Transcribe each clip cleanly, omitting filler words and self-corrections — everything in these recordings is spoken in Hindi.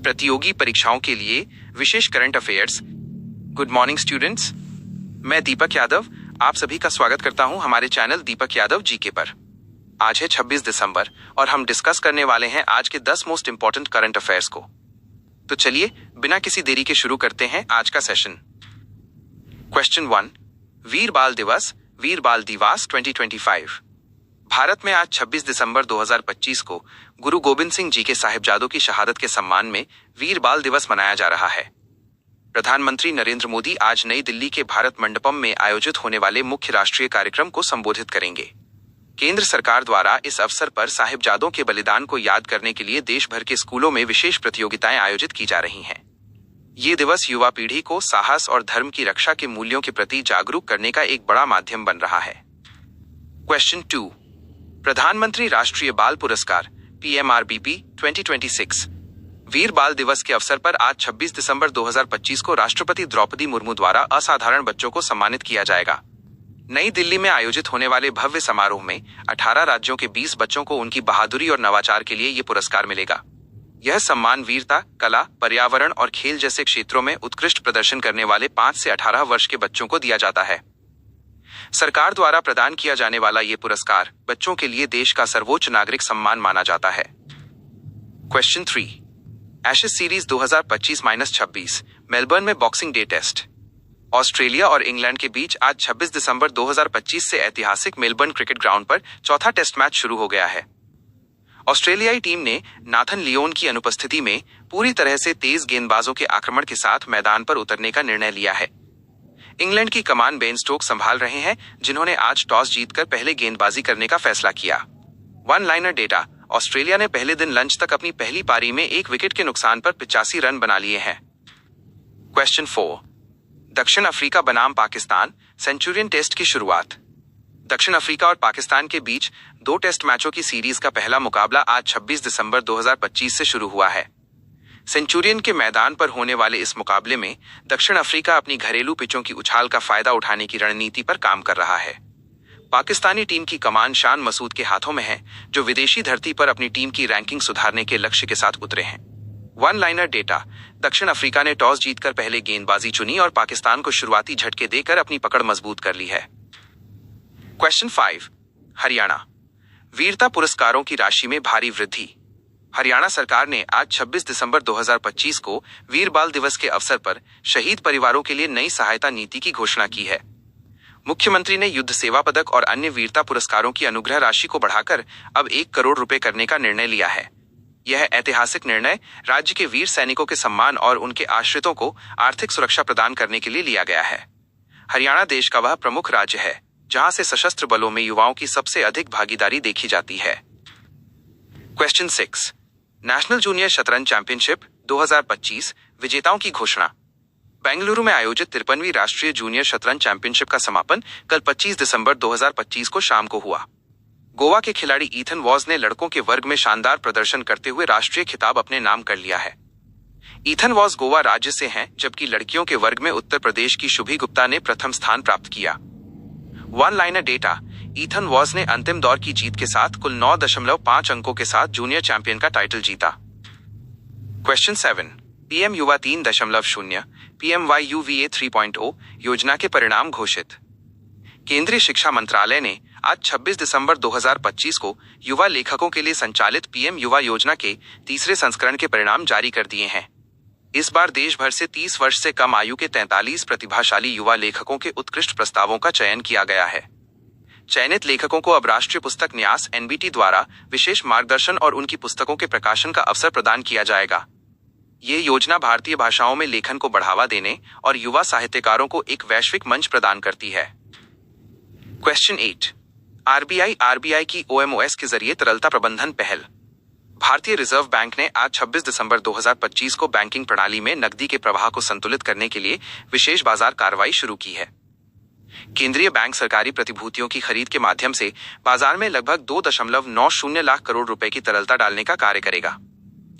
प्रतियोगी परीक्षाओं के लिए विशेष current affairs. Good morning students, मैं दीपक यादव आप सभी का स्वागत करता हूं हमारे चैनल दीपक यादव जीके पर। आज है 26 दिसंबर और हम डिस्कस करने वाले हैं आज के 10 मोस्ट इंपॉर्टेंट करंट अफेयर्स को। तो चलिए बिना किसी देरी के शुरू करते हैं आज का सेशन। क्वेश्चन 1, वीर बाल दिवस वीर बाल दिवस 2025। भारत में आज 26 दिसंबर 2025 को गुरु गोविंद सिंह जी के साहिबजादों की शहादत के सम्मान में वीर बाल दिवस मनाया जा रहा है। प्रधानमंत्री नरेंद्र मोदी आज नई दिल्ली के भारत मंडपम में आयोजित होने वाले मुख्य राष्ट्रीय कार्यक्रम को संबोधित करेंगे। केंद्र सरकार द्वारा इस अवसर पर साहिबजादों के बलिदान को याद करने के लिए देश भर के स्कूलों में विशेष प्रतियोगिताएं आयोजित की जा रही हैं। ये दिवस युवा पीढ़ी को साहस और धर्म की रक्षा के मूल्यों के प्रति जागरूक करने का एक बड़ा माध्यम बन रहा है। क्वेश्चन 2, प्रधानमंत्री राष्ट्रीय बाल पुरस्कार PMRBP 2026। वीर बाल दिवस के अवसर पर आज 26 दिसंबर 2025 को राष्ट्रपति द्रौपदी मुर्मू द्वारा असाधारण बच्चों को सम्मानित किया जाएगा। नई दिल्ली में आयोजित होने वाले भव्य समारोह में 18 राज्यों के 20 बच्चों को उनकी बहादुरी और नवाचार के लिए ये पुरस्कार मिलेगा। यह सम्मान वीरता, कला, पर्यावरण और खेल जैसे क्षेत्रों में उत्कृष्ट प्रदर्शन करने वाले 5 से 18 वर्ष के बच्चों को दिया जाता है। सरकार द्वारा प्रदान किया जाने वाला ये पुरस्कार बच्चों के लिए देश का सर्वोच्च नागरिक सम्मान माना जाता है। क्वेश्चन 3, एशेज सीरीज 2025-26 मेलबर्न में बॉक्सिंग डे टेस्ट। ऑस्ट्रेलिया और इंग्लैंड के बीच आज 26 दिसंबर 2025 से ऐतिहासिक मेलबर्न क्रिकेट ग्राउंड पर चौथा टेस्ट मैच शुरू हो गया है। ऑस्ट्रेलियाई टीम ने नाथन लियोन की अनुपस्थिति में पूरी तरह से तेज गेंदबाजों के आक्रमण के साथ मैदान पर उतरने का निर्णय लिया है। इंग्लैंड की कमान बेन स्टोक्स संभाल रहे हैं, जिन्होंने आज टॉस जीतकर पहले गेंदबाजी करने का फैसला किया। वन लाइनर डेटा, ऑस्ट्रेलिया ने पहले दिन लंच तक अपनी पहली पारी में 1 विकेट के नुकसान पर 85 रन बना लिए हैं। क्वेश्चन 4, दक्षिण अफ्रीका बनाम पाकिस्तान सेंचुरियन टेस्ट की शुरुआत। दक्षिण अफ्रीका और पाकिस्तान के बीच 2 टेस्ट मैचों की सीरीज का पहला मुकाबला आज 26 दिसंबर 2025 से शुरू हुआ है। सेंचुरियन के मैदान पर होने वाले इस मुकाबले में दक्षिण अफ्रीका अपनी घरेलू पिचों की उछाल का फायदा उठाने की रणनीति पर काम कर रहा है। पाकिस्तानी टीम की कमान शान मसूद के हाथों में है, जो विदेशी धरती पर अपनी टीम की रैंकिंग सुधारने के लक्ष्य के साथ उतरे हैं। वन लाइनर डेटा, दक्षिण अफ्रीका ने टॉस जीतकर पहले गेंदबाजी चुनी और पाकिस्तान को शुरुआती झटके देकर अपनी पकड़ मजबूत कर ली है। क्वेश्चन 5, हरियाणा वीरता पुरस्कारों की राशि में भारी वृद्धि। हरियाणा सरकार ने आज 26 दिसंबर 2025 को वीर बाल दिवस के अवसर पर शहीद परिवारों के लिए नई सहायता नीति की घोषणा की है। मुख्यमंत्री ने युद्ध सेवा पदक और अन्य वीरता पुरस्कारों की अनुग्रह राशि को बढ़ाकर अब 1 करोड़ रुपए करने का निर्णय लिया है। यह ऐतिहासिक निर्णय राज्य के वीर सैनिकों के सम्मान और उनके आश्रितों को आर्थिक सुरक्षा प्रदान करने के लिए लिया गया है। हरियाणा देश का वह प्रमुख राज्य है जहां से सशस्त्र बलों में युवाओं की सबसे अधिक भागीदारी देखी जाती है। क्वेश्चन 6, नेशनल जूनियर शतरंज चैंपियनशिप 2025 विजेताओं की घोषणा। बेंगलुरु में आयोजित 53वीं राष्ट्रीय जूनियर शतरंज चैंपियनशिप का समापन कल 25 दिसंबर 2025 को शाम को हुआ। गोवा के खिलाड़ी ईथन वॉज ने लड़कों के वर्ग में शानदार प्रदर्शन करते हुए राष्ट्रीय खिताब अपने नाम कर लिया है। ईथन वॉज गोवा राज्य से हैं, जबकि लड़कियों के वर्ग में उत्तर प्रदेश की शुभी गुप्ता ने प्रथम स्थान प्राप्त किया। One liner data, Ethan was ने अंतिम दौर की जीत के साथ कुल 9.5 अंकों के साथ जूनियर चैंपियन का टाइटल जीता। क्वेश्चन 7, पीएम युवा 3.0 PMYUVA 3.0 योजना के परिणाम घोषित। केंद्रीय शिक्षा मंत्रालय ने आज 26 दिसंबर 2025 को युवा लेखकों के लिए संचालित पीएम युवा योजना के तीसरे संस्करण के परिणाम जारी कर दिए हैं। इस बार देश भर से 30 वर्ष से कम आयु के 43 प्रतिभाशाली युवा लेखकों के उत्कृष्ट प्रस्तावों का चयन किया गया है। चयनित लेखकों को अब राष्ट्रीय पुस्तक न्यास NBT द्वारा विशेष मार्गदर्शन और उनकी पुस्तकों के प्रकाशन का अवसर प्रदान किया जाएगा। ये योजना भारतीय भाषाओं में लेखन को बढ़ावा देने और युवा साहित्यकारों को एक वैश्विक मंच प्रदान करती है। क्वेश्चन 8, RBI की OMOS के जरिए तरलता प्रबंधन पहल। भारतीय रिजर्व बैंक ने आज 26 दिसंबर 2025 को बैंकिंग प्रणाली में नकदी के प्रवाह को संतुलित करने के लिए विशेष बाजार कार्रवाई शुरू की है। केंद्रीय बैंक सरकारी प्रतिभूतियों की खरीद के माध्यम से बाजार में लगभग 2.90 लाख करोड़ रुपए की तरलता डालने का कार्य करेगा।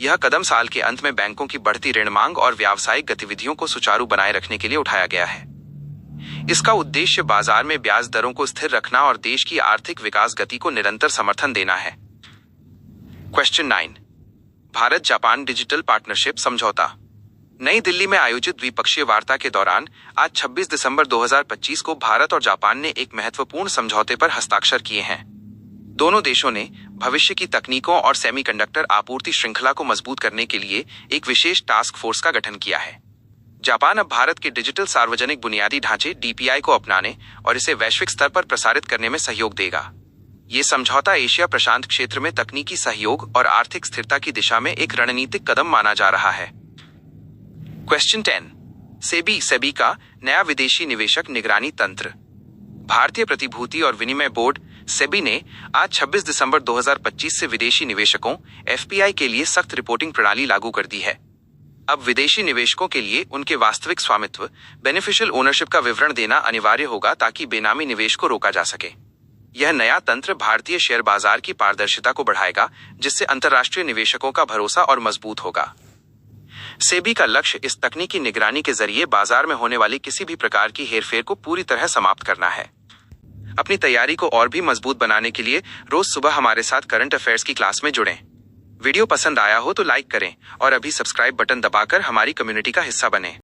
यह कदम साल के अंत में बैंकों की बढ़ती ऋण मांग और व्यावसायिक गतिविधियों को सुचारू बनाए रखने के लिए उठाया गया है। इसका उद्देश्य बाजार में ब्याज दरों को स्थिर रखना और देश की आर्थिक विकास गति को निरंतर समर्थन देना है। Question 9, Bharat Japan digital partnership समझौता। नई दिल्ली में आयोजित द्विपक्षीय वार्ता के दौरान आज 26 दिसंबर 2025 को भारत और जापान ने एक महत्वपूर्ण समझौते पर हस्ताक्षर किए हैं। दोनों देशों ने भविष्य की तकनीकों और सेमीकंडक्टर आपूर्ति श्रृंखला को मजबूत करने के लिए एक विशेष टास्क फोर्स का गठन किया है। जापान अब भारत के डिजिटल सार्वजनिक बुनियादी ढांचे DPI को अपनाने और इसे वैश्विक स्तर पर प्रसारित करने में सहयोग देगा। ये समझौता एशिया प्रशांत क्षेत्र में तकनीकी सहयोग और आर्थिक स्थिरता की दिशा में एक रणनीतिक कदम माना जा रहा है। क्वेश्चन 10। सेबी का नया विदेशी निवेशक निगरानी तंत्र। भारतीय प्रतिभूति और विनिमय बोर्ड सेबी ने आज 26 दिसंबर 2025 से विदेशी निवेशकों FPI के लिए सख्त रिपोर्टिंग प्रणाली लागू कर दी है। अब विदेशी निवेशकों के लिए उनके वास्तविक स्वामित्व बेनिफिशियल ओनरशिप का विवरण देना अनिवार्य होगा ताकि बेनामी निवेश को रोका जा सके। यह नया तंत्र भारतीय शेयर बाजार की पारदर्शिता को बढ़ाएगा, जिससे अंतर्राष्ट्रीय निवेशकों का भरोसा और मजबूत होगा। सेबी का लक्ष्य इस तकनीकी निगरानी के जरिए बाजार में होने वाली किसी भी प्रकार की हेरफेर को पूरी तरह समाप्त करना है। अपनी तैयारी को और भी मजबूत बनाने के लिए रोज सुबह हमारे साथ करंट अफेयर्स की क्लास में जुड़ें। वीडियो पसंद आया हो तो लाइक करें और अभी सब्सक्राइब बटन दबाकर हमारी कम्युनिटी का हिस्सा बनें।